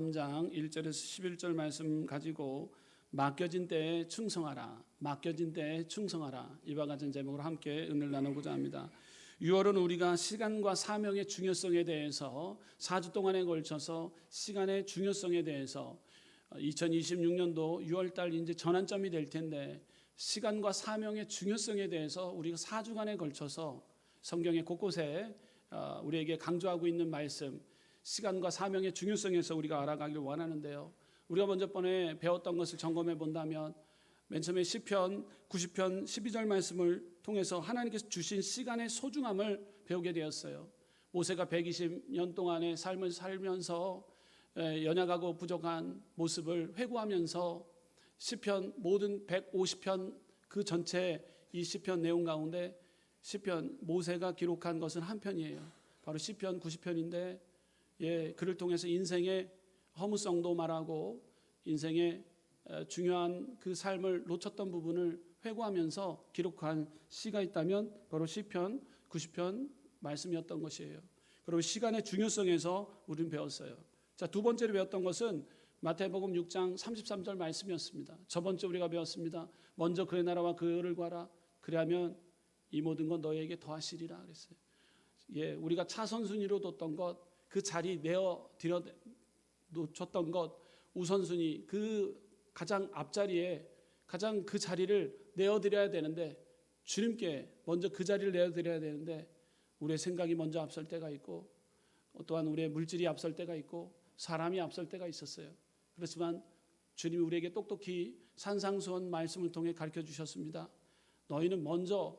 3장 1절에서 11절 말씀 가지고 맡겨진 때에 충성하라, 맡겨진 때에 충성하라, 이와 같은 제목으로 함께 은혜를 나누고자 합니다. 6월은 우리가 시간과 사명의 중요성에 대해서 4주 동안에 걸쳐서 시간의 중요성에 대해서 2026년도 6월달 이제 전환점이 될 텐데 시간과 사명의 중요성에 대해서 우리가 4주간에 걸쳐서 성경의 곳곳에 우리에게 강조하고 있는 말씀, 시간과 사명의 중요성에서 우리가 알아가기를 원하는데요. 우리가 먼저 번에 배웠던 것을 점검해 본다면 맨 처음에 시편 90편 12절 말씀을 통해서 하나님께서 주신 시간의 소중함을 배우게 되었어요. 모세가 120년 동안의 삶을 살면서 연약하고 부족한 모습을 회고하면서 시편 모든 150편 그 전체 이 시편 내용 가운데 시편 모세가 기록한 것은 한 편이에요. 바로 시편 90편인데 그를 통해서 인생의 허무성도 말하고 인생의 중요한 그 삶을 놓쳤던 부분을 회고하면서 기록한 시가 있다면 바로 시편 90편 말씀이었던 것이에요. 그리고 시간의 중요성에서 우리는 배웠어요. 자, 두 번째로 배웠던 것은 마태복음 6장 33절 말씀이었습니다. 저번주 우리가 배웠습니다. 먼저 그의 나라와 그를 구하라. 그리하면 이 모든 건 너희에게 더하시리라 그랬어요. 우리가 차선순위로 뒀던 것, 그 자리 내어 놓쳤던 것, 우선순위 그 가장 앞자리에 가장 그 자리를 내어드려야 되는데 주님께 먼저 그 자리를 내어드려야 되는데 우리의 생각이 먼저 앞설 때가 있고 또한 우리의 물질이 앞설 때가 있고 사람이 앞설 때가 있었어요. 그렇지만 주님이 우리에게 똑똑히 산상수훈 말씀을 통해 가르쳐 주셨습니다. 너희는 먼저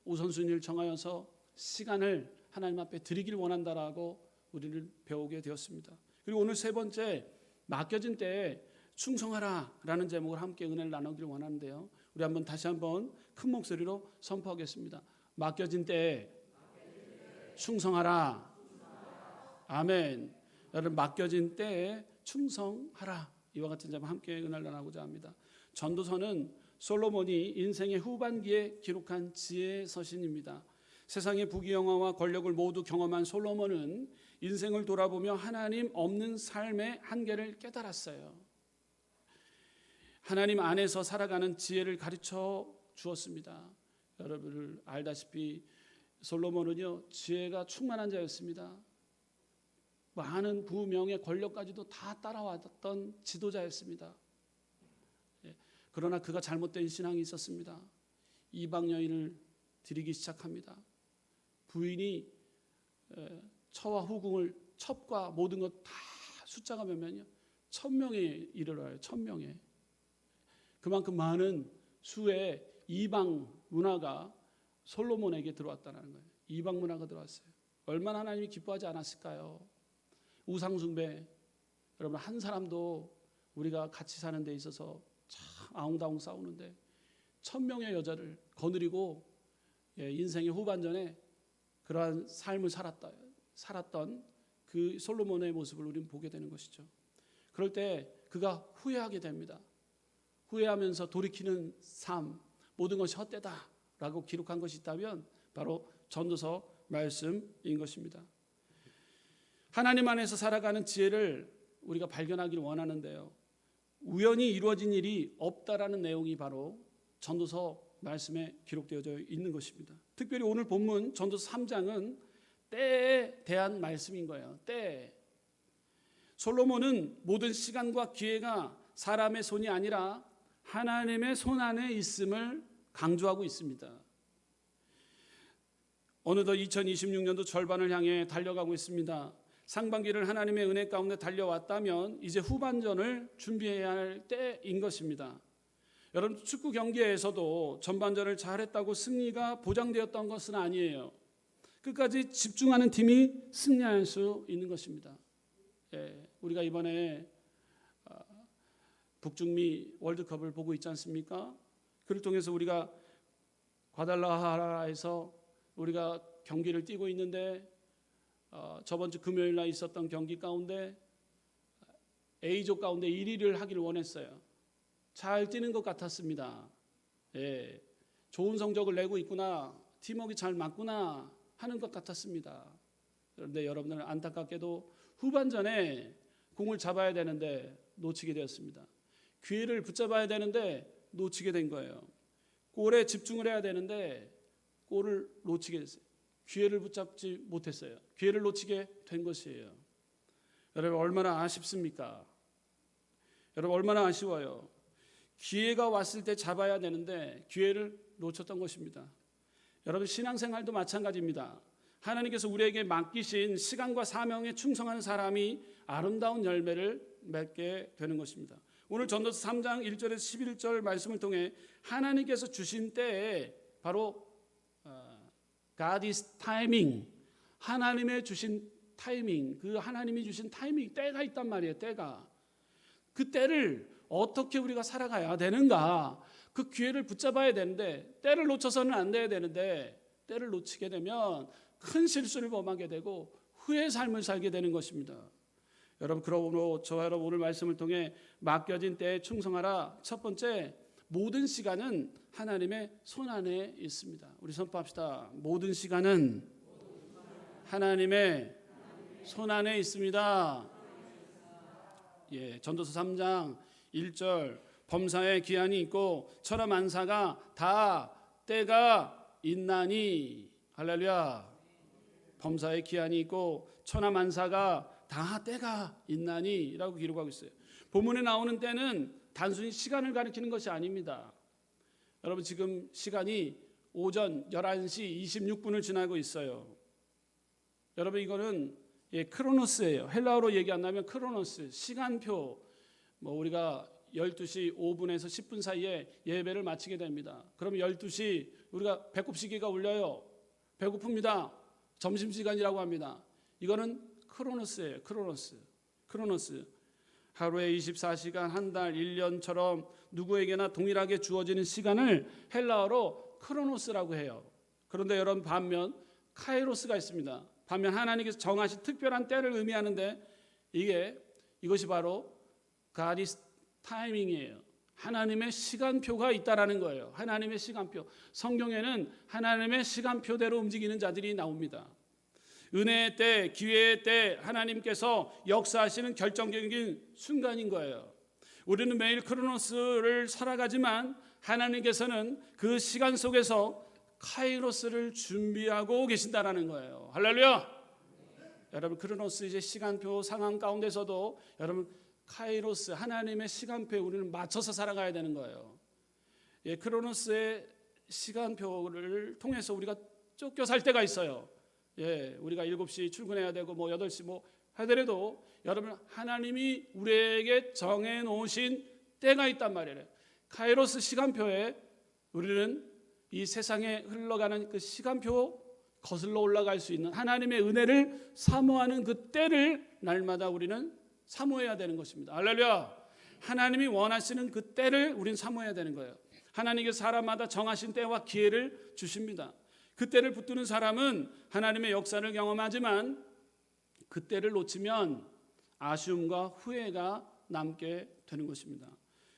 우선순위를 정하여서 시간을 하나님 앞에 드리기를 원한다라고 우리를 배우게 되었습니다. 그리고 오늘 세 번째, 맡겨진 때에 충성하라 라는 제목을 함께 은혜를 나누기를 원하는데요. 우리 한번 다시 한번 큰 목소리로 선포하겠습니다. 맡겨진 때에 충성하라. 아멘. 여러분, 맡겨진 때에 충성하라, 이와 같은 제목 함께 은혜를 나누고자 합니다. 전도서는 솔로몬이 인생의 후반기에 기록한 지혜의 서신입니다. 세상의 부귀영화와 권력을 모두 경험한 솔로몬은 인생을 돌아보며 하나님 없는 삶의 한계를 깨달았어요. 하나님 안에서 살아가는 지혜를 가르쳐 주었습니다. 여러분을 알다시피 솔로몬은요, 지혜가 충만한 자였습니다. 많은 부명의 권력까지도 다 따라왔던 지도자였습니다. 그러나 그가 잘못된 신앙이 있었습니다. 이방 여인을 드리기 시작합니다. 부인이 처와 후궁을 첩과 모든 것 다 숫자가 몇면요? 1000명에 이르러요. 1000명에. 그만큼 많은 수의 이방 문화가 솔로몬에게 들어왔다는 거예요. 이방 문화가 들어왔어요. 얼마나 하나님이 기뻐하지 않았을까요? 우상숭배, 여러분 한 사람도 우리가 같이 사는 데 있어서 참 아웅다웅 싸우는데 1000명의 여자를 거느리고 인생의 후반전에 그러한 삶을 살았던 그 솔로몬의 모습을 우리는 보게 되는 것이죠. 그럴 때 그가 후회하게 됩니다. 후회하면서 돌이키는 삶, 모든 것이 헛되다라고 기록한 것이 있다면 바로 전도서 말씀인 것입니다. 하나님 안에서 살아가는 지혜를 우리가 발견하기를 원하는데요. 우연히 이루어진 일이 없다라는 내용이 바로 전도서 말씀에 기록되어 있는 것입니다. 특별히 오늘 본문 전도서 3장은 때에 대한 말씀인 거예요. 때. 솔로몬은 모든 시간과 기회가 사람의 손이 아니라 하나님의 손 안에 있음을 강조하고 있습니다. 어느덧 2026년도 절반을 향해 달려가고 있습니다. 상반기를 하나님의 은혜 가운데 달려왔다면 이제 후반전을 준비해야 할 때인 것입니다. 여러분, 축구 경기에서도 전반전을 잘했다고 승리가 보장되었던 것은 아니에요. 끝까지 집중하는 팀이 승리할 수 있는 것입니다. 우리가 이번에 북중미 월드컵을 보고 있지 않습니까? 그를 통해서 우리가 과달라하라에서 우리가 경기를 뛰고 있는데 저번 주 금요일 날 있었던 경기 가운데 A조 가운데 1위를 하기를 원했어요. 잘 뛰는 것 같았습니다. 좋은 성적을 내고 있구나, 팀워크 잘 맞구나 하는 것 같았습니다. 그런데 여러분들 안타깝게도 후반전에 공을 잡아야 되는데 놓치게 되었습니다. 기회를 붙잡아야 되는데 놓치게 된 거예요. 골에 집중을 해야 되는데 골을 놓치게 됐어요. 기회를 붙잡지 못했어요. 기회를 놓치게 된 것이에요. 여러분 얼마나 아쉽습니까? 여러분 얼마나 아쉬워요. 기회가 왔을 때 잡아야 되는데 기회를 놓쳤던 것입니다. 여러분 신앙생활도 마찬가지입니다. 하나님께서 우리에게 맡기신 시간과 사명에 충성하는 사람이 아름다운 열매를 맺게 되는 것입니다. 오늘 전도서 3장 1절에서 11절 말씀을 통해 하나님께서 주신 때에 바로 God is timing, 하나님의 주신 타이밍, 그 하나님이 주신 타이밍, 때가 있단 말이에요. 때가. 그 때를 어떻게 우리가 살아가야 되는가, 그 기회를 붙잡아야 되는데 때를 놓쳐서는 안 돼야 되는데 때를 놓치게 되면 큰 실수를 범하게 되고 후회의 삶을 살게 되는 것입니다. 여러분 그러므로 저와 여러분 오늘 말씀을 통해 맡겨진 때에 충성하라. 첫 번째, 모든 시간은 하나님의 손 안에 있습니다. 우리 선포합시다. 모든 시간은 하나님의 손 안에 있습니다. 예, 전도서 3장 1절 범사에 기한이 있고 천하만사가 다 때가 있나니. 할렐루야. 범사에 기한이 있고 천하만사가 다 때가 있나니 라고 기록하고 있어요. 본문에 나오는 때는 단순히 시간을 가리키는 것이 아닙니다. 여러분 지금 시간이 오전 11시 26분을 지나고 있어요. 여러분 이거는 크로노스예요. 헬라어로 얘기한다면 크로노스, 시간표. 우리가 12시 5분에서 10분 사이에 예배를 마치게 됩니다. 그러면 12시 우리가 배꼽시계가 울려요. 배고픕니다. 점심시간이라고 합니다. 이거는 크로노스예요. 크로노스. 하루에 24시간, 한 달, 1년처럼 누구에게나 동일하게 주어지는 시간을 헬라어로 크로노스라고 해요. 그런데 여러분 반면 카이로스가 있습니다. 반면 하나님께서 정하신 특별한 때를 의미하는데 이것이 바로 God is timing이에요. 하나님의 시간표가 있다라는 거예요. 하나님의 시간표. 성경에는 하나님의 시간표대로 움직이는 자들이 나옵니다. 은혜의 때, 기회의 때 하나님께서 역사하시는 결정적인 순간인 거예요. 우리는 매일 크로노스를 살아가지만 하나님께서는 그 시간 속에서 카이로스를 준비하고 계신다라는 거예요. 할렐루야. 여러분 크로노스 이제 시간표 상황 가운데서도 여러분 카이로스 하나님의 시간표에 우리는 맞춰서 살아가야 되는 거예요. 예, 크로노스의 시간표를 통해서 우리가 쫓겨 살 때가 있어요. 예, 우리가 7시 출근해야 되고 8시 하더라도 여러분 하나님이 우리에게 정해 놓으신 때가 있단 말이에요. 카이로스 시간표에 우리는 이 세상에 흘러가는 그 시간표 거슬러 올라갈 수 있는 하나님의 은혜를 사모하는 그 때를 날마다 우리는 사모해야 되는 것입니다. 할렐루야. 하나님이 원하시는 그 때를 우리는 사모해야 되는 거예요. 하나님께서 사람마다 정하신 때와 기회를 주십니다. 그 때를 붙드는 사람은 하나님의 역사를 경험하지만 그 때를 놓치면 아쉬움과 후회가 남게 되는 것입니다.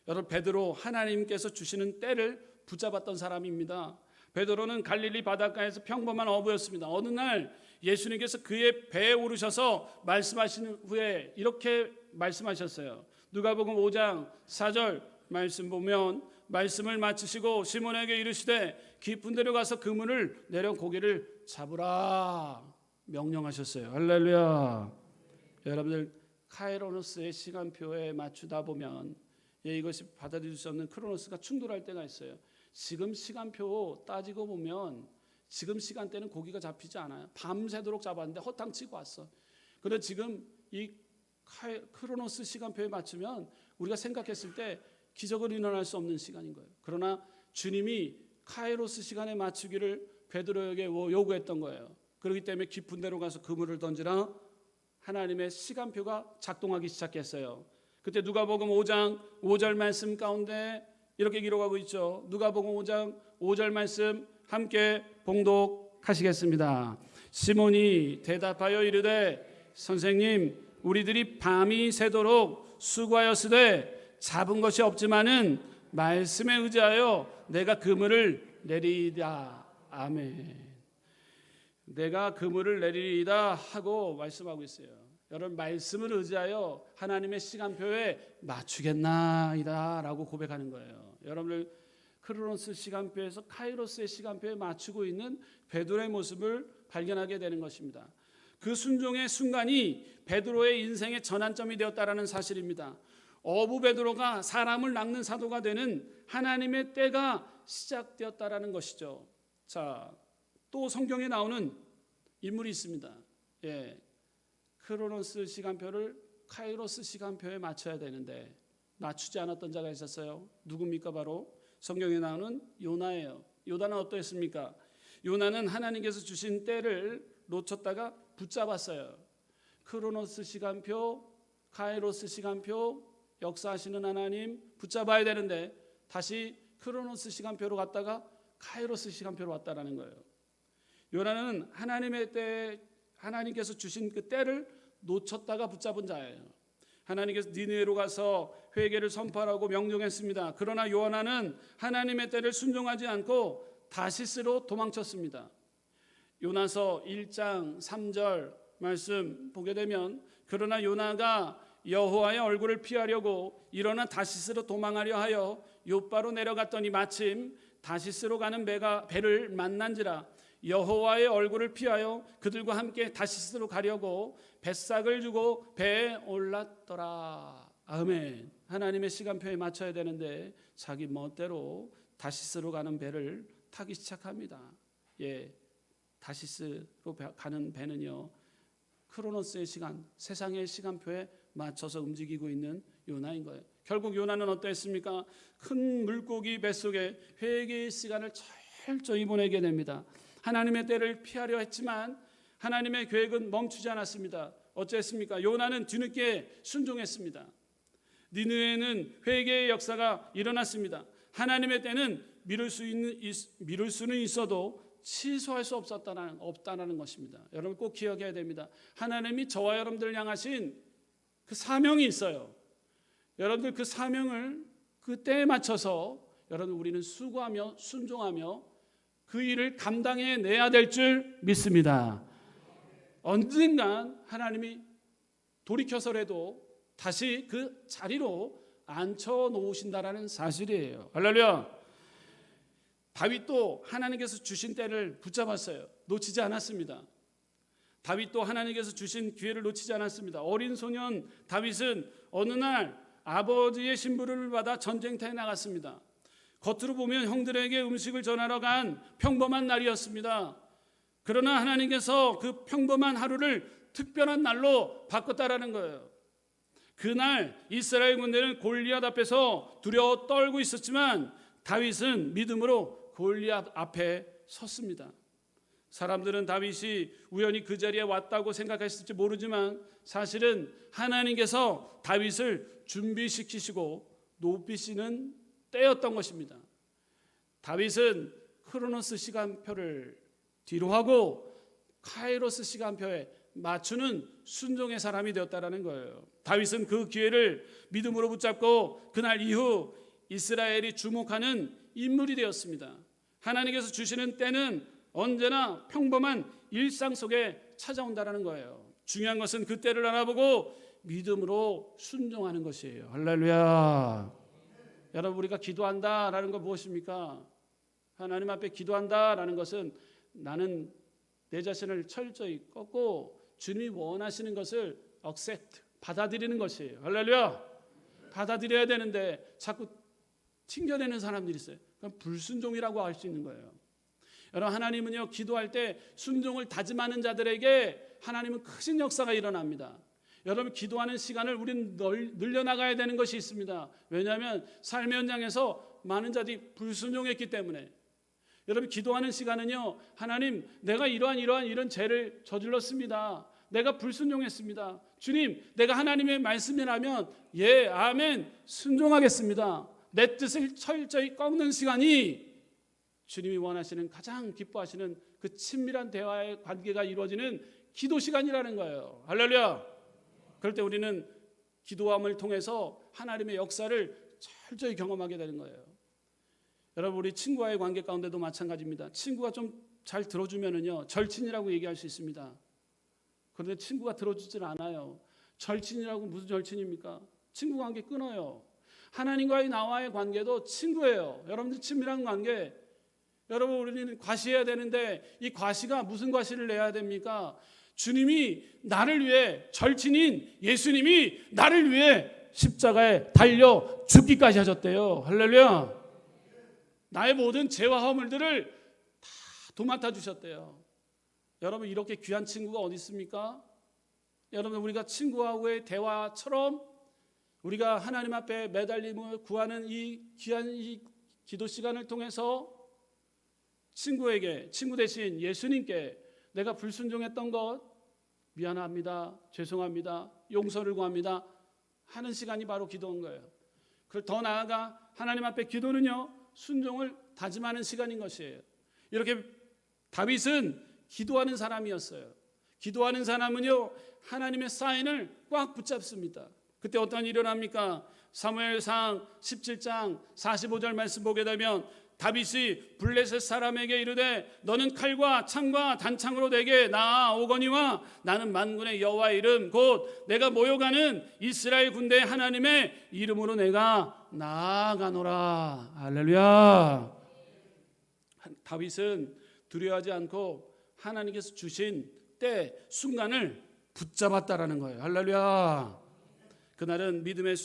여러분 베드로 하나님께서 주시는 때를 붙잡았던 사람입니다. 베드로는 갈릴리 바닷가에서 평범한 어부였습니다. 어느 날 예수님께서 그의 배에 오르셔서 말씀하신 후에 이렇게 말씀하셨어요. 누가복음 5장 4절 말씀 보면 말씀을 마치시고 시몬에게 이르시되 깊은 데로 가서 그물을 내려 고기를 잡으라 명령하셨어요. 할렐루야. 여러분들 카이로노스의 시간표에 맞추다 보면 이것이 받아들일 수 없는 크로노스가 충돌할 때가 있어요. 지금 시간표 따지고 보면 지금 시간대는 고기가 잡히지 않아요. 밤새도록 잡았는데 허탕치고 왔어. 그런데 지금 이 크로노스 시간표에 맞추면 우리가 생각했을 때 기적은 일어날 수 없는 시간인 거예요. 그러나 주님이 카이로스 시간에 맞추기를 베드로에게 요구했던 거예요. 그렇기 때문에 깊은 데로 가서 그물을 던지라 하나님의 시간표가 작동하기 시작했어요. 그때 누가복음 5장 5절 말씀 가운데 이렇게 기록하고 있죠. 누가복음 5장 5절 말씀 함께 봉독하시겠습니다. 시몬이 대답하여 이르되 선생님 우리들이 밤이 새도록 수고하였으되 잡은 것이 없지만은 말씀에 의지하여 내가 그물을 내리이다. 아멘. 내가 그물을 내리이다 하고 말씀하고 있어요. 여러분 말씀을 의지하여 하나님의 시간표에 맞추겠나이다라고 고백하는 거예요. 여러분들 크로노스 시간표에서 카이로스의 시간표에 맞추고 있는 베드로의 모습을 발견하게 되는 것입니다. 그 순종의 순간이 베드로의 인생의 전환점이 되었다라는 사실입니다. 어부 베드로가 사람을 낚는 사도가 되는 하나님의 때가 시작되었다라는 것이죠. 자, 또 성경에 나오는 인물이 있습니다. 크로노스 시간표를 카이로스 시간표에 맞춰야 되는데 맞추지 않았던 자가 있었어요. 누굽니까? 바로 성경에 나오는 요나예요. 요나는 어떠했습니까? 요나는 하나님께서 주신 때를 놓쳤다가 붙잡았어요. 크로노스 시간표, 카이로스 시간표, 역사하시는 하나님 붙잡아야 되는데 다시 크로노스 시간표로 갔다가 카이로스 시간표로 왔다라는 거예요. 요나는 하나님의 때, 하나님께서 주신 그 때를 놓쳤다가 붙잡은 자예요. 하나님께서 니느웨로 가서 회개를 선포하라고 명령했습니다. 그러나 요나는 하나님의 때를 순종하지 않고 다시스로 도망쳤습니다. 요나서 1장 3절 말씀 보게 되면 그러나 요나가 여호와의 얼굴을 피하려고 일어나 다시스로 도망하려 하여 욥바로 내려갔더니 마침 다시스로 가는 배를 만난지라 여호와의 얼굴을 피하여 그들과 함께 다시스로 가려고 뱃삭을 주고 배에 올랐더라. 아멘. 하나님의 시간표에 맞춰야 되는데 자기 멋대로 다시스로 가는 배를 타기 시작합니다. 다시스로 가는 배는요, 크로노스의 시간, 세상의 시간표에 맞춰서 움직이고 있는 요나인 거예요. 결국 요나는 어떠했습니까? 큰 물고기 뱃속에 회개의 시간을 철저히 보내게 됩니다. 하나님의 때를 피하려 했지만 하나님의 계획은 멈추지 않았습니다. 어쨌습니까? 요나는 뒤늦게 순종했습니다. 니느웨는 회개의 역사가 일어났습니다. 하나님의 때는 미룰 수는 있어도 취소할 수 없다는 것입니다. 여러분 꼭 기억해야 됩니다. 하나님이 저와 여러분들을 향하신 그 사명이 있어요. 여러분들 그 사명을 그 때에 맞춰서 여러분 우리는 수고하며 순종하며 그 일을 감당해내야 될 줄 믿습니다. 언젠간 하나님이 돌이켜서라도 다시 그 자리로 앉혀놓으신다라는 사실이에요. 할렐루야. 다윗도 하나님께서 주신 때를 붙잡았어요. 놓치지 않았습니다. 다윗도 하나님께서 주신 기회를 놓치지 않았습니다. 어린 소년 다윗은 어느 날 아버지의 신부를 받아 전쟁터에 나갔습니다. 겉으로 보면 형들에게 음식을 전하러 간 평범한 날이었습니다. 그러나 하나님께서 그 평범한 하루를 특별한 날로 바꿨다라는 거예요. 그날 이스라엘 군대는 골리앗 앞에서 두려워 떨고 있었지만 다윗은 믿음으로 골리앗 앞에 섰습니다. 사람들은 다윗이 우연히 그 자리에 왔다고 생각했을지 모르지만 사실은 하나님께서 다윗을 준비시키시고 높이시는 때였던 것입니다. 다윗은 크로노스 시간표를 뒤로 하고 카이로스 시간표에 맞추는 순종의 사람이 되었다라는 거예요. 다윗은 그 기회를 믿음으로 붙잡고 그날 이후 이스라엘이 주목하는 인물이 되었습니다. 하나님께서 주시는 때는 언제나 평범한 일상 속에 찾아온다라는 거예요. 중요한 것은 그 때를 알아보고 믿음으로 순종하는 것이에요. 할렐루야. 여러분 우리가 기도한다라는 건 무엇입니까? 하나님 앞에 기도한다라는 것은 나는 내 자신을 철저히 꺾고 주님이 원하시는 것을 accept, 받아들이는 것이에요. 할렐루야. 받아들여야 되는데 자꾸 튕겨내는 사람들이 있어요. 그럼 불순종이라고 할 수 있는 거예요. 여러분 하나님은요 기도할 때 순종을 다짐하는 자들에게 하나님은 크신 역사가 일어납니다. 여러분 기도하는 시간을 우리는 늘려나가야 되는 것이 있습니다. 왜냐하면 삶의 현장에서 많은 자들이 불순종했기 때문에. 여러분 기도하는 시간은요 하나님 내가 이런 죄를 저질렀습니다. 내가 불순종했습니다. 주님 내가 하나님의 말씀이라면 예 아멘 순종하겠습니다. 내 뜻을 철저히 꺾는 시간이 주님이 원하시는 가장 기뻐하시는 그 친밀한 대화의 관계가 이루어지는 기도 시간이라는 거예요. 할렐루야. 그럴 때 우리는 기도함을 통해서 하나님의 역사를 철저히 경험하게 되는 거예요. 여러분 우리 친구와의 관계 가운데도 마찬가지입니다. 친구가 좀 잘 들어주면은요 절친이라고 얘기할 수 있습니다. 그런데 친구가 들어주질 않아요. 절친이라고 무슨 절친입니까? 친구 관계 끊어요. 하나님과의 나와의 관계도 친구예요. 여러분들 친밀한 관계, 여러분 우리는 과시해야 되는데 이 과시가 무슨 과시를 내야 됩니까? 주님이 나를 위해, 절친인 예수님이 나를 위해 십자가에 달려 죽기까지 하셨대요. 할렐루야. 나의 모든 죄와 허물들을 다 도맡아 주셨대요. 여러분 이렇게 귀한 친구가 어디 있습니까? 여러분 우리가 친구하고의 대화처럼 우리가 하나님 앞에 매달림을 구하는 이 귀한 이 기도 시간을 통해서 친구에게, 친구 대신 예수님께 내가 불순종했던 것 미안합니다, 죄송합니다, 용서를 구합니다 하는 시간이 바로 기도인 거예요. 그걸 더 나아가 하나님 앞에 기도는요, 순종을 다짐하는 시간인 것이에요. 이렇게 다윗은 기도하는 사람이었어요. 기도하는 사람은요, 하나님의 사인을 꽉 붙잡습니다. 그때 어떤 일이 일어납니까? 사무엘상 17장 45절 말씀 보게 되면 다윗이 블레셋 사람에게 이르되 너는 칼과 창과 단창으로 내게 나아오거니와 나는 만군의 여호와의 이름 곧 내가 모여가는 이스라엘 군대의 하나님의 이름으로 내가 나아가노라. 할렐루야. 다윗은 두려워하지 않고 하나님께서 주신 때 순간을 붙잡았다라는 거예요. 할렐루야. 그날의 믿음의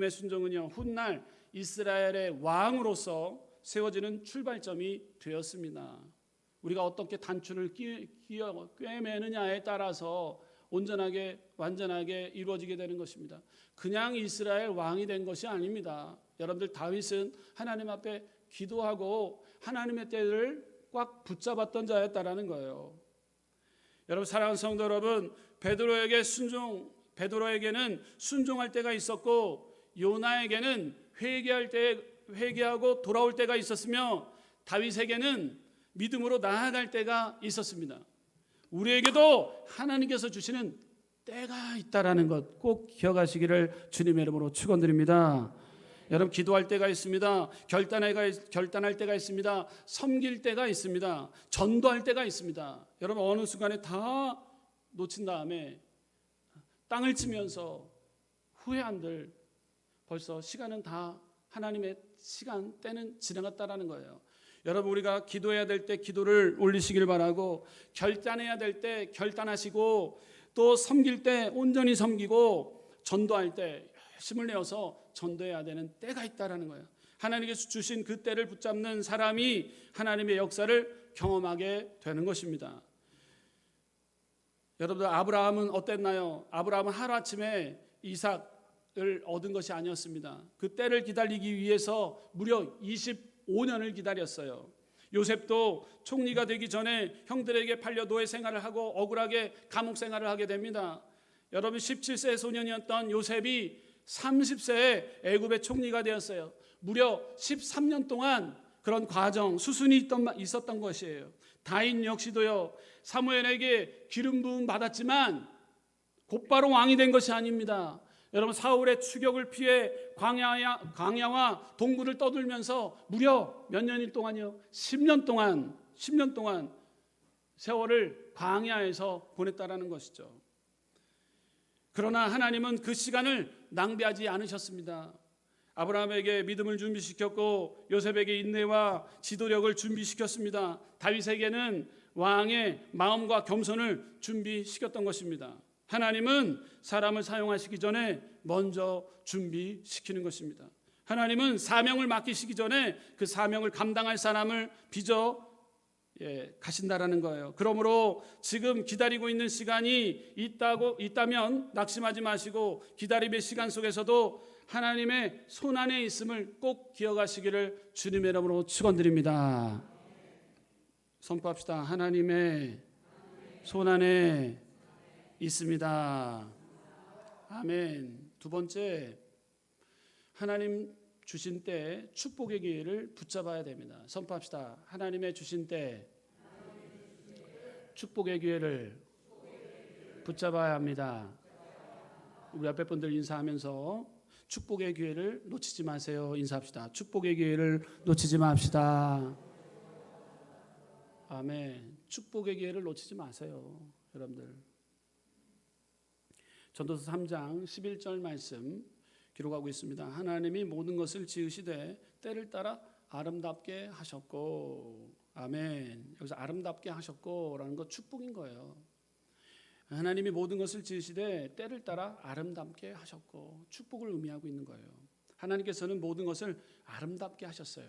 순종은요, 훗날 이스라엘의 왕으로서 세워지는 출발점이 되었습니다. 우리가 어떻게 단추를 꿰매느냐에 따라서 온전하게 완전하게 이루어지게 되는 것입니다. 그냥 이스라엘 왕이 된 것이 아닙니다. 여러분들 다윗은 하나님 앞에 기도하고 하나님의 때를 꽉 붙잡았던 자였다라는 거예요. 여러분 사랑하는 성도 여러분, 베드로에게는 순종할 때가 있었고 요나에게는 회개하고 돌아올 때가 있었으며 다윗에게는 믿음으로 나아갈 때가 있었습니다. 우리에게도 하나님께서 주시는 때가 있다라는 것 꼭 기억하시기를 주님의 이름으로 축원드립니다. 여러분 기도할 때가 있습니다. 결단할 때가 있습니다. 섬길 때가 있습니다. 전도할 때가 있습니다. 여러분 어느 순간에 다 놓친 다음에 땅을 치면서 후회한들 벌써 시간은 다 하나님의 시간 때는 지나갔다라는 거예요. 여러분 우리가 기도해야 될 때 기도를 올리시길 바라고 결단해야 될 때 결단하시고 또 섬길 때 온전히 섬기고 전도할 때 힘을 내어서 전도해야 되는 때가 있다라는 거예요. 하나님께서 주신 그 때를 붙잡는 사람이 하나님의 역사를 경험하게 되는 것입니다. 여러분들 아브라함은 어땠나요? 아브라함은 하루아침에 이삭을 얻은 것이 아니었습니다. 그 때를 기다리기 위해서 무려 25년을 기다렸어요. 요셉도 총리가 되기 전에 형들에게 팔려 노예 생활을 하고 억울하게 감옥 생활을 하게 됩니다. 여러분 17세 소년이었던 요셉이 30세에 애굽의 총리가 되었어요. 무려 13년 동안 그런 과정, 수순이 있었던 것이에요. 다윗 역시도요, 사무엘에게 기름 부음 받았지만 곧바로 왕이 된 것이 아닙니다. 여러분 사울의 추격을 피해 광야와 동굴을 떠돌면서 무려 몇 년일 동안이요? 10년 동안 세월을 광야에서 보냈다라는 것이죠. 그러나 하나님은 그 시간을 낭비하지 않으셨습니다. 아브라함에게 믿음을 준비시켰고 요셉에게 인내와 지도력을 준비시켰습니다. 다윗에게는 왕의 마음과 겸손을 준비시켰던 것입니다. 하나님은 사람을 사용하시기 전에 먼저 준비시키는 것입니다. 하나님은 사명을 맡기시기 전에 그 사명을 감당할 사람을 빚어 가신다라는 거예요. 그러므로 지금 기다리고 있는 시간이 있다면 낙심하지 마시고 기다림의 시간 속에서도 하나님의 손 안에 있음을 꼭 기억하시기를 주님의 이름으로 축원드립니다. 선포합시다. 하나님의 손 안에 있습니다. 아멘. 두 번째, 하나님 주신 때 축복의 기회를 붙잡아야 됩니다. 선포합시다. 하나님의 주신 때 축복의 기회를 붙잡아야 합니다. 우리 앞에 분들 인사하면서 축복의 기회를 놓치지 마세요. 인사합시다. 축복의 기회를 놓치지 맙시다. 아멘. 축복의 기회를 놓치지 마세요. 여러분들 전도서 3장 11절 말씀 기록하고 있습니다. 하나님이 모든 것을 지으시되 때를 따라 아름답게 하셨고. 아멘. 여기서 아름답게 하셨고라는 거 축복인 거예요. 하나님이 모든 것을 지으시되 때를 따라 아름답게 하셨고, 축복을 의미하고 있는 거예요. 하나님께서는 모든 것을 아름답게 하셨어요.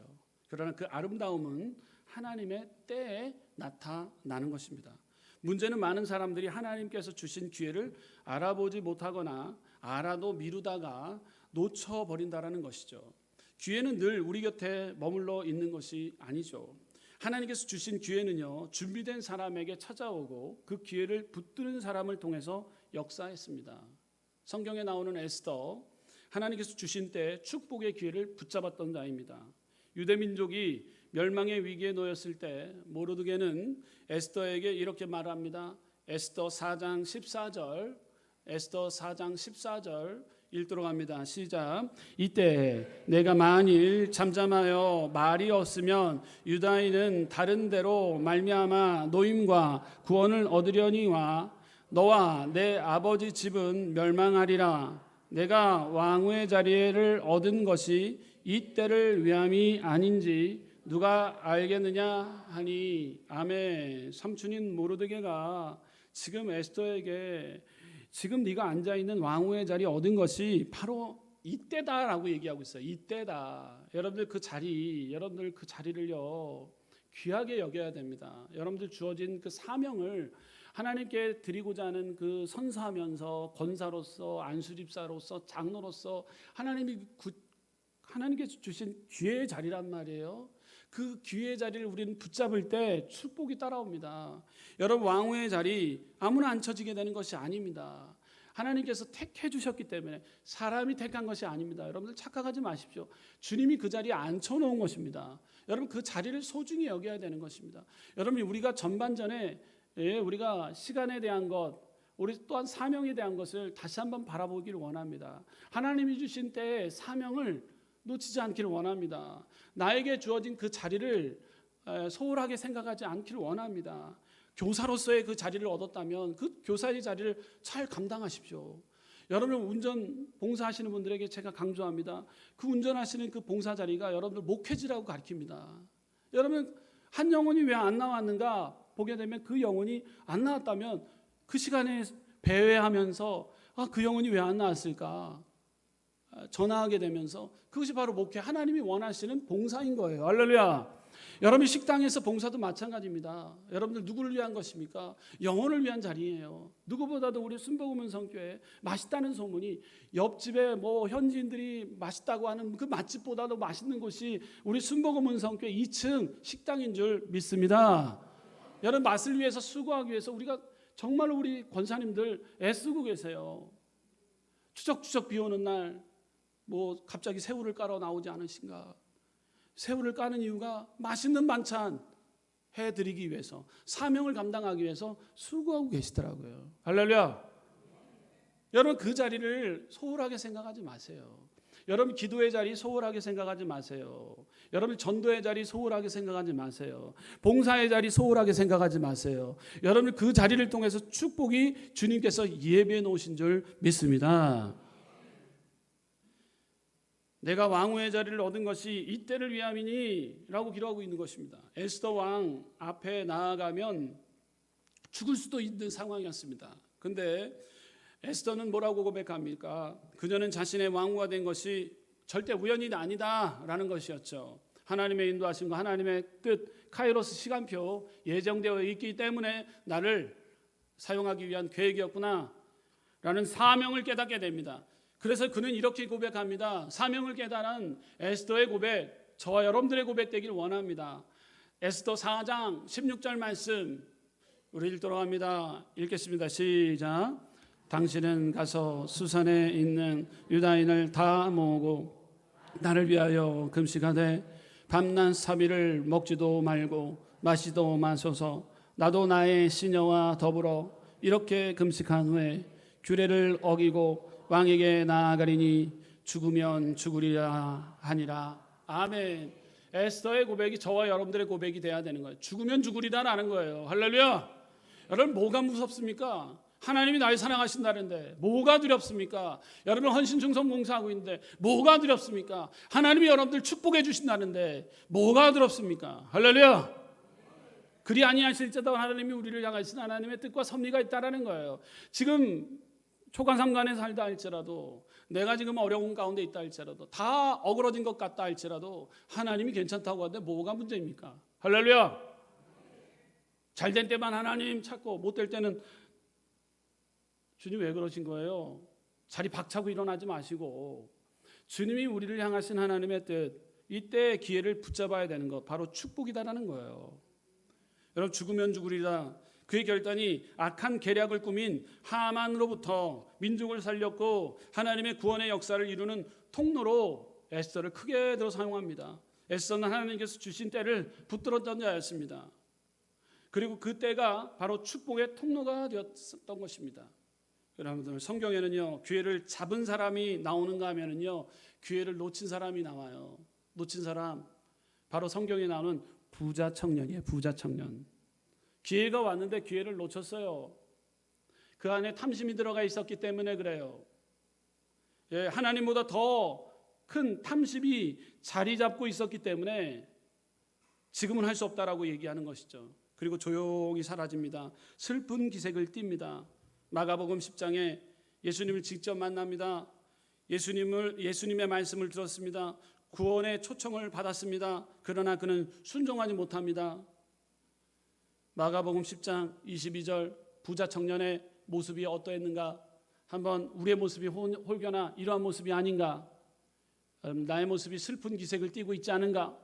그러나 그 아름다움은 하나님의 때에 나타나는 것입니다. 문제는 많은 사람들이 하나님께서 주신 기회를 알아보지 못하거나 알아도 미루다가 놓쳐버린다라는 것이죠. 기회는 늘 우리 곁에 머물러 있는 것이 아니죠. 하나님께서 주신 기회는요, 준비된 사람에게 찾아오고 그 기회를 붙드는 사람을 통해서 역사했습니다. 성경에 나오는 에스더, 하나님께서 주신 때 축복의 기회를 붙잡았던 자입니다. 유대민족이 멸망의 위기에 놓였을 때 모르드게는 에스더에게 이렇게 말합니다. 에스더 4장 14절, 에스더 4장 14절 읽도록 합니다. 시작. 이때 내가 만일 잠잠하여 말이 없으면 유다인은 다른 데로 말미암아 노임과 구원을 얻으려니와 너와 내 아버지 집은 멸망하리라. 내가 왕후의 자리를 얻은 것이 이때를 위함이 아닌지 누가 알겠느냐 하니. 아멘. 삼촌인 모르드게가 지금 에스더에게 지금 네가 앉아있는 왕후의 자리 얻은 것이 바로 이때다라고 얘기하고 있어요. 이때다. 여러분들 그 자리를요 귀하게 여겨야 됩니다. 여러분들 주어진 그 사명을 하나님께 드리고자 하는 그 선사하면서 권사로서, 안수집사로서, 장로로서 하나님께서 주신 기회의 자리란 말이에요. 그 기회의 자리를 우리는 붙잡을 때 축복이 따라옵니다. 여러분, 왕후의 자리 아무나 앉혀지게 되는 것이 아닙니다. 하나님께서 택해 주셨기 때문에, 사람이 택한 것이 아닙니다. 여러분들 착각하지 마십시오. 주님이 그 자리에 앉혀놓은 것입니다. 여러분, 그 자리를 소중히 여겨야 되는 것입니다. 여러분, 우리가 전반전에 우리가 시간에 대한 것, 우리 또한 사명에 대한 것을 다시 한번 바라보기를 원합니다. 하나님이 주신 때에 사명을 놓치지 않기를 원합니다. 나에게 주어진 그 자리를 소홀하게 생각하지 않기를 원합니다. 교사로서의 그 자리를 얻었다면 그 교사의 자리를 잘 감당하십시오. 여러분, 운전 봉사하시는 분들에게 제가 강조합니다. 그 운전하시는 그 봉사 자리가 여러분들 목회지라고 가르칩니다. 여러분, 한 영혼이 왜 안 나왔는가 보게 되면, 그 영혼이 안 나왔다면 그 시간에 배회하면서 그 영혼이 왜 안 나왔을까 전화하게 되면서, 그것이 바로 목회, 하나님이 원하시는 봉사인 거예요. 할렐루야. 여러분, 식당에서 봉사도 마찬가지입니다. 여러분들 누구를 위한 것입니까? 영혼을 위한 자리예요. 누구보다도 우리 순복음은 성교회 맛있다는 소문이, 옆집에 현지인들이 맛있다고 하는 그 맛집보다도 맛있는 곳이 우리 순복음은 성교회 2층 식당인 줄 믿습니다. 여러분, 맛을 위해서 수고하기 위해서 우리가 정말로 우리 권사님들 애쓰고 계세요. 추적추적 비 오는 날 갑자기 새우를 깔아 나오지 않으신가? 새우를 까는 이유가 맛있는 반찬 해드리기 위해서, 사명을 감당하기 위해서 수고하고 계시더라고요. 할렐루야. 여러분, 그 자리를 소홀하게 생각하지 마세요. 여러분, 기도의 자리 소홀하게 생각하지 마세요. 여러분, 전도의 자리 소홀하게 생각하지 마세요. 봉사의 자리 소홀하게 생각하지 마세요. 여러분, 그 자리를 통해서 축복이 주님께서 예비해 놓으신 줄 믿습니다. 내가 왕후의 자리를 얻은 것이 이때를 위함이니 라고 기록하고 있는 것입니다. 에스더 왕 앞에 나아가면 죽을 수도 있는 상황이었습니다. 그런데 에스더는 뭐라고 고백합니까? 그녀는 자신의 왕후가 된 것이 절대 우연이 아니다 라는 것이었죠. 하나님의 인도하심과 하나님의 뜻, 카이로스 시간표 예정되어 있기 때문에 나를 사용하기 위한 계획이었구나 라는 사명을 깨닫게 됩니다. 그래서 그는 이렇게 고백합니다. 사명을 깨달은 에스더의 고백, 저와 여러분들의 고백 되길 원합니다. 에스더 4장 16절 말씀 우리 읽도록 합니다. 읽겠습니다. 시작. 당신은 가서 수산에 있는 유다인을 다 모으고 나를 위하여 금식하되 밤낮 3일을 먹지도 말고 마시도 마소서. 나도 나의 시녀와 더불어 이렇게 금식한 후에 규례를 어기고 왕에게 나아가리니 죽으면 죽으리라 하니라. 아멘. 에스더의 고백이 저와 여러분들의 고백이 돼야 되는 거예요. 죽으면 죽으리라는 거예요. 할렐루야. 여러분 뭐가 무섭습니까? 하나님이 날 사랑하신다는데 뭐가 두렵습니까? 여러분 헌신 충성 봉사하고 있는데 뭐가 두렵습니까? 하나님이 여러분들 축복해 주신다는데 뭐가 두렵습니까? 할렐루야. 그리 아니하실지라도 하나님이 우리를 향하신 하나님의 뜻과 섭리가 있다라는 거예요. 지금 초간삼간에 살다 할지라도, 내가 지금 어려운 가운데 있다 할지라도, 다 어그러진 것 같다 할지라도 하나님이 괜찮다고 하는데 뭐가 문제입니까? 할렐루야. 잘된 때만 하나님 찾고 못될 때는 주님 왜 그러신 거예요? 자리 박차고 일어나지 마시고 주님이 우리를 향하신 하나님의 뜻, 이때 기회를 붙잡아야 되는 것, 바로 축복이다라는 거예요. 여러분 죽으면 죽으리라. 그의 결단이 악한 계략을 꾸민 하만으로부터 민족을 살렸고 하나님의 구원의 역사를 이루는 통로로 에스더를 크게 들어 사용합니다. 에스더는 하나님께서 주신 때를 붙들었던 자였습니다. 그리고 그 때가 바로 축복의 통로가 되었던 것입니다. 여러분들 성경에는요, 기회를 잡은 사람이 나오는가 하면은요, 기회를 놓친 사람이 나와요. 놓친 사람, 바로 성경에 나오는 부자 청년이에요. 부자 청년. 기회가 왔는데 기회를 놓쳤어요. 그 안에 탐심이 들어가 있었기 때문에 그래요. 예, 하나님보다 더 큰 탐심이 자리 잡고 있었기 때문에 지금은 할 수 없다라고 얘기하는 것이죠. 그리고 조용히 사라집니다. 슬픈 기색을 띱니다. 마가복음 10장에 예수님을 직접 만납니다. 예수님의 말씀을 들었습니다. 구원의 초청을 받았습니다. 그러나 그는 순종하지 못합니다. 마가복음 10장 22절, 부자 청년의 모습이 어떠했는가? 한번 우리의 모습이 혹여나 이러한 모습이 아닌가? 나의 모습이 슬픈 기색을 띠고 있지 않은가?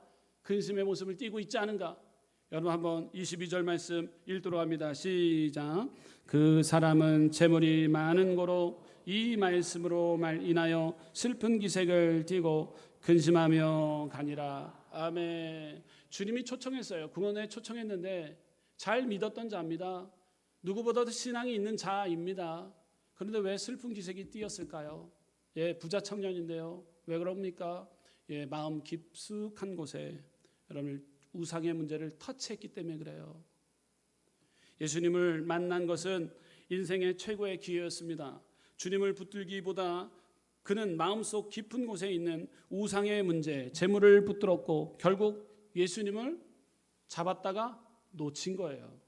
근심의 모습을 띠고 있지 않은가? 여러분 한번 22절 말씀 읽도록 합니다. 시작. 그 사람은 재물이 많은 고로 이 말씀으로 인하여 슬픈 기색을 띠고 근심하며 가니라. 아멘. 주님이 초청했어요. 구원에 초청했는데 잘 믿었던 자입니다. 누구보다도 신앙이 있는 자입니다. 그런데 왜 슬픈 기색이 띄었을까요? 예, 부자 청년인데요. 왜 그럽니까? 예, 마음 깊숙한 곳에 여러분 우상의 문제를 터치했기 때문에 그래요. 예수님을 만난 것은 인생의 최고의 기회였습니다. 주님을 붙들기보다 그는 마음속 깊은 곳에 있는 우상의 문제, 재물을 붙들었고 결국 예수님을 잡았다가 놓친 거예요.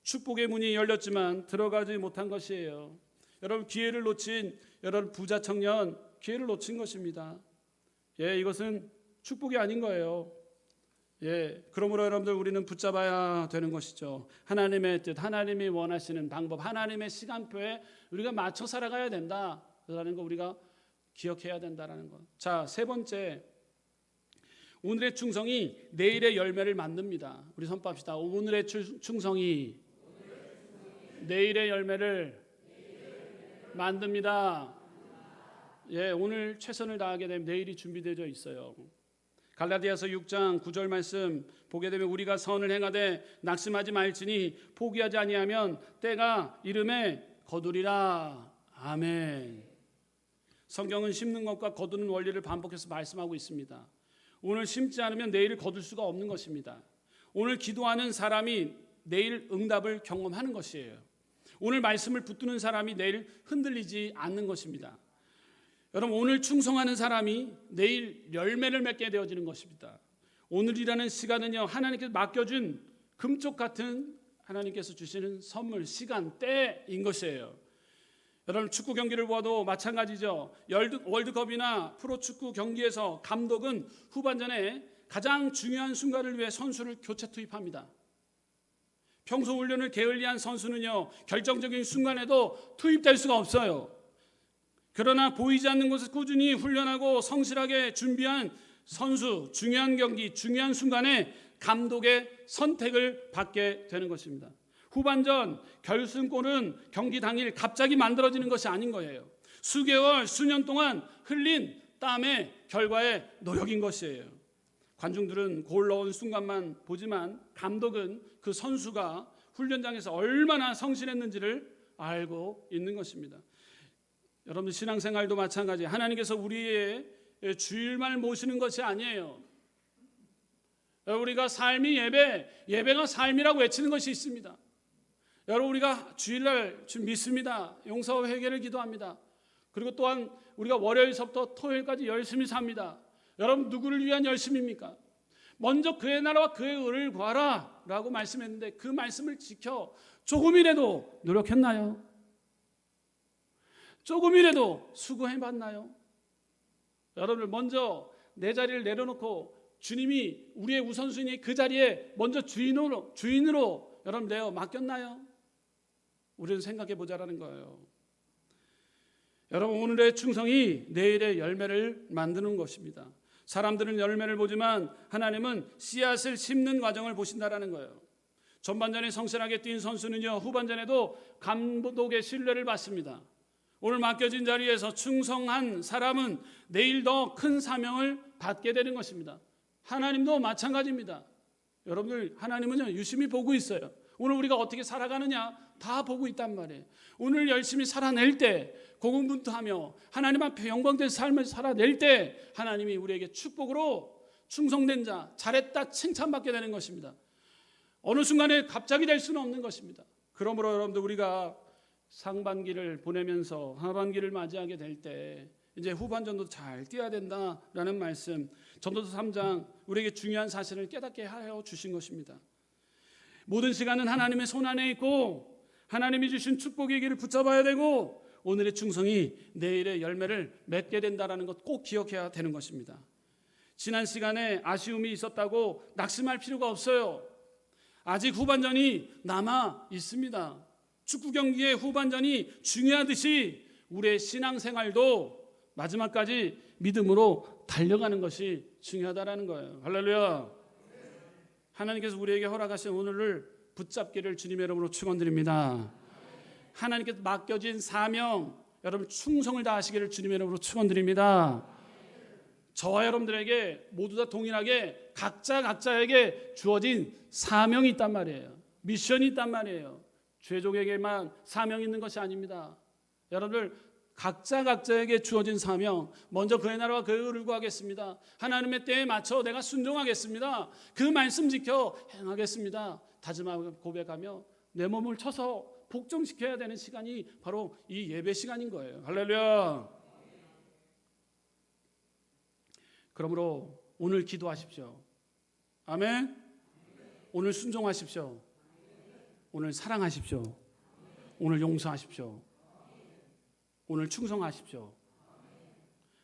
축복의 문이 열렸지만 들어가지 못한 것이에요. 여러분 기회를 놓친 여러분 부자 청년, 기회를 놓친 것입니다. 예, 이것은 축복이 아닌 거예요. 예, 그러므로 여러분들 우리는 붙잡아야 되는 것이죠. 하나님의 뜻, 하나님이 원하시는 방법, 하나님의 시간표에 우리가 맞춰 살아가야 된다라는 거 우리가 기억해야 된다라는 것. 자, 세 번째, 오늘의 충성이 내일의 열매를 만듭니다. 우리 선포합시다. 오늘의 충성이 내일의 열매를 만듭니다. 예, 오늘 최선을 다하게 되면 내일이 준비되어 있어요. 갈라디아서 6장 9절 말씀 보게 되면 우리가 선을 행하되 낙심하지 말지니 포기하지 아니하면 때가 이름에 거두리라. 아멘. 성경은 심는 것과 거두는 원리를 반복해서 말씀하고 있습니다. 오늘 심지 않으면 내일을 거둘 수가 없는 것입니다. 오늘 기도하는 사람이 내일 응답을 경험하는 것이에요. 오늘 말씀을 붙드는 사람이 내일 흔들리지 않는 것입니다. 여러분 오늘 충성하는 사람이 내일 열매를 맺게 되어지는 것입니다. 오늘이라는 시간은요 하나님께서 맡겨준 금쪽 같은 하나님께서 주시는 선물, 시간, 때인 것이에요. 여러분 축구 경기를 보아도 마찬가지죠. 월드컵이나 프로축구 경기에서 감독은 후반전에 가장 중요한 순간을 위해 선수를 교체 투입합니다. 평소 훈련을 게을리한 선수는요 결정적인 순간에도 투입될 수가 없어요. 그러나 보이지 않는 곳에서 꾸준히 훈련하고 성실하게 준비한 선수, 중요한 경기, 중요한 순간에 감독의 선택을 받게 되는 것입니다. 후반전 결승골은 경기 당일 갑자기 만들어지는 것이 아닌 거예요. 수개월, 수년 동안 흘린 땀의 결과의 노력인 것이에요. 관중들은 골 넣은 순간만 보지만 감독은 그 선수가 훈련장에서 얼마나 성실했는지를 알고 있는 것입니다. 여러분 신앙생활도 마찬가지. 하나님께서 우리의 주일만 모시는 것이 아니에요. 우리가 삶이 예배가 삶이라고 외치는 것이 있습니다. 여러분 우리가 주일날 믿습니다. 용서와 회개를 기도합니다. 그리고 또한 우리가 월요일서부터 토요일까지 열심히 삽니다. 여러분 누구를 위한 열심입니까? 먼저 그의 나라와 그의 의를 구하라 라고 말씀했는데 그 말씀을 지켜 조금이라도 노력했나요? 조금이라도 수고해봤나요? 여러분들 먼저 내 자리를 내려놓고 주님이 우리의 우선순위 그 자리에 먼저 주인으로 여러분 내어 맡겼나요? 우리는 생각해 보자라는 거예요. 여러분 오늘의 충성이 내일의 열매를 만드는 것입니다. 사람들은 열매를 보지만 하나님은 씨앗을 심는 과정을 보신다라는 거예요. 전반전에 성실하게 뛴 선수는요 후반전에도 감독의 신뢰를 받습니다. 오늘 맡겨진 자리에서 충성한 사람은 내일 더 큰 사명을 받게 되는 것입니다. 하나님도 마찬가지입니다. 여러분들 하나님은요 유심히 보고 있어요. 오늘 우리가 어떻게 살아가느냐 다 보고 있단 말이에요. 오늘 열심히 살아낼 때 고군분투하며 하나님 앞에 영광된 삶을 살아낼 때 하나님이 우리에게 축복으로 충성된 자 잘했다 칭찬받게 되는 것입니다. 어느 순간에 갑자기 될 수는 없는 것입니다. 그러므로 여러분들 우리가 상반기를 보내면서 하반기를 맞이하게 될 때 이제 후반전도 잘 뛰어야 된다라는 말씀 전도서 3장 우리에게 중요한 사실을 깨닫게 하여 주신 것입니다. 모든 시간은 하나님의 손 안에 있고 하나님이 주신 축복의 길을 붙잡아야 되고 오늘의 충성이 내일의 열매를 맺게 된다는 것 꼭 기억해야 되는 것입니다. 지난 시간에 아쉬움이 있었다고 낙심할 필요가 없어요. 아직 후반전이 남아 있습니다. 축구 경기의 후반전이 중요하듯이 우리의 신앙생활도 마지막까지 믿음으로 달려가는 것이 중요하다는 거예요. 할렐루야. 하나님께서 우리에게 허락하신 오늘을 붙잡기를 주님의 이름으로 축원드립니다. 하나님께서 맡겨진 사명 여러분 충성을 다하시기를 주님의 이름으로 축원드립니다. 저와 여러분들에게 모두 다 동일하게 각자에게 주어진 사명이 있단 말이에요. 미션이 있단 말이에요. 죄종에게만 사명이 있는 것이 아닙니다. 여러분들 각자에게 주어진 사명 먼저 그의 나라와 그의 의를 구하겠습니다. 하나님의 때에 맞춰 내가 순종하겠습니다. 그 말씀 지켜 행하겠습니다. 다짐하고 고백하며 내 몸을 쳐서 복종시켜야 되는 시간이 바로 이 예배 시간인 거예요. 할렐루야. 그러므로 오늘 기도하십시오. 아멘. 오늘 순종하십시오. 오늘 사랑하십시오. 오늘 용서하십시오. 오늘 충성하십시오.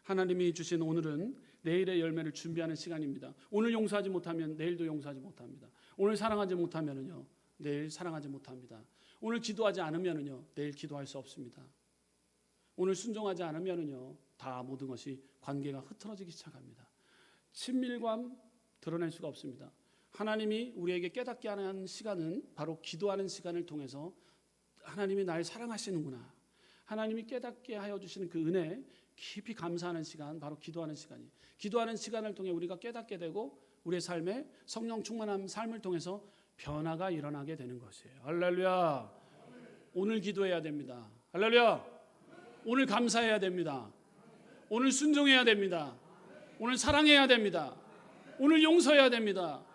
하나님이 주신 오늘은 내일의 열매를 준비하는 시간입니다. 오늘 용서하지 못하면 내일도 용서하지 못합니다. 오늘 사랑하지 못하면요 내일 사랑하지 못합니다. 오늘 기도하지 않으면요 내일 기도할 수 없습니다. 오늘 순종하지 않으면요 다 모든 것이 관계가 흐트러지기 시작합니다. 친밀감 드러낼 수가 없습니다. 하나님이 우리에게 깨닫게 하는 시간은 바로 기도하는 시간을 통해서 하나님이 날 사랑하시는구나. 하나님이 깨닫게 하여 주시는 그 은혜 깊이 감사하는 시간 바로 기도하는 시간이에요. 기도하는 시간을 통해 우리가 깨닫게 되고 우리의 삶에 성령 충만한 삶을 통해서 변화가 일어나게 되는 것이에요. 할렐루야. 오늘 기도해야 됩니다. 할렐루야. 오늘 감사해야 됩니다. 오늘 순종해야 됩니다. 오늘 사랑해야 됩니다. 오늘 용서해야 됩니다.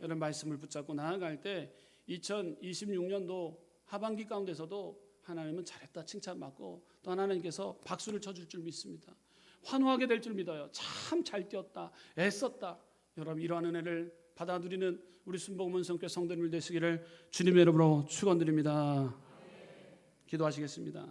이런 말씀을 붙잡고 나아갈 때 2026년도 하반기 가운데서도 하나님은 잘했다 칭찬받고 또 하나님께서 박수를 쳐줄 줄 믿습니다. 환호하게 될 줄 믿어요. 참 잘 뛰었다. 애썼다. 여러분 이러한 은혜를 받아 누리는 우리 순복음 성교 성도님들 되시기를 주님의 이름으로 축원드립니다. 기도하시겠습니다.